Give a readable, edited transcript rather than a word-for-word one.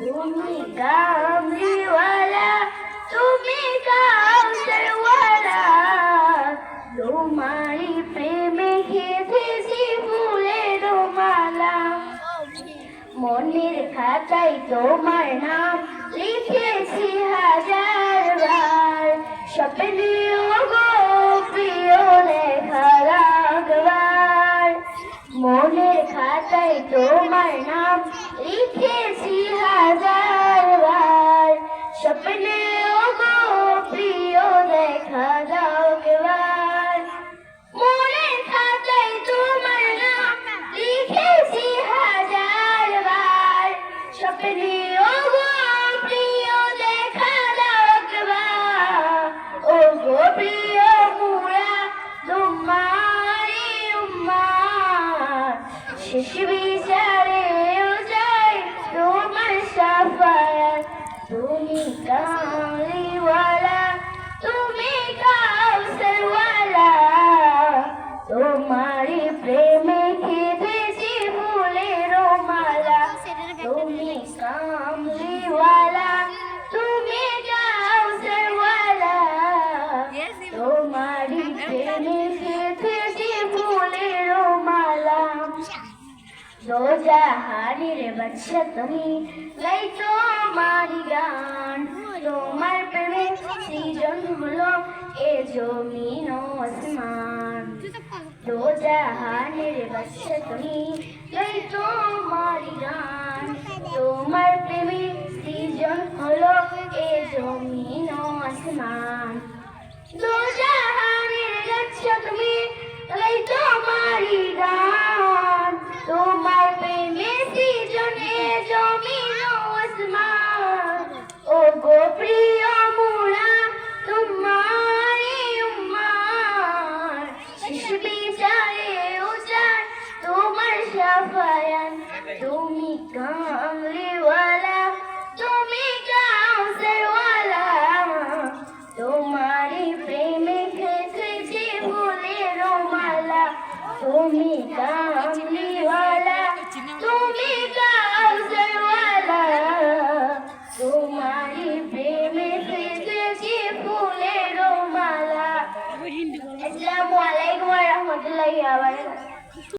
তুমি কামলিওয়ালা, তুমি কাউসারওয়ালা, তোমারই প্রেমে গেঁথেছি ফুলের মালা। মনের খাতায় তোমার নাম লিখেছি হাজার বার, স্বপ্নেও গো প্রিয় লেখা রাখবার। মনের খাতায় তোমার নাম লিখেছি হাজার বার, স্বপ্নেও গো প্রিয় লেখা রাখবার। মনের খাতায় তোমার নাম লিখেছি হাজার বার, স্বপ্নেও গো প্রিয় লেখা রাখবার। ও গো প্রিয় মোরা তোমারই উম্মত, শেষ বিচারেও চাই তোমার শাফায়াত। তুমি কামলিওয়ালা, তুমি কাউসারওয়ালা, তোমারই প্রেমে গেঁথেছি ফুলের মালা। তুমি কামলিওয়ালা, তুমি কাউসারওয়ালা, তোমারই প্রেমে গেঁথেছি ফুলের মালা। দো জাহানের বাদশা তুমি, গাই তোমারই গান। তোমার প্রেমে সৃজন হলো এ জমিন ও আসমান। দো জাহানের বাদশা তুমি, গাই তোমারই গান। তোমার প্রেমে সৃজন হলো এ জমিন ও আসমান। দো জাহানের বাদশা তুমি, গাই তোমারই গান। তোমার প্রেমে সৃজনে জমিন ও আসমান। ও গো প্রিয় মোরা তোমারই উম্মত, শেষ বিচারেও চাই তোমার শাফায়াত। তুমি কামলিওয়ালা, তুমি কাউসারওয়ালা, তোমারই প্রেমে গেঁথেছি ফুলের মালা। তুমি কামলিওয়ালা, তুমি কাউসারওয়ালা, তোমারই প্রেমে গেঁথেছি ফুলের মালা। আসসালামু আলাইকুম ওয়া রাহমাতুল্লাহি ওয়া বারাকাতুহু।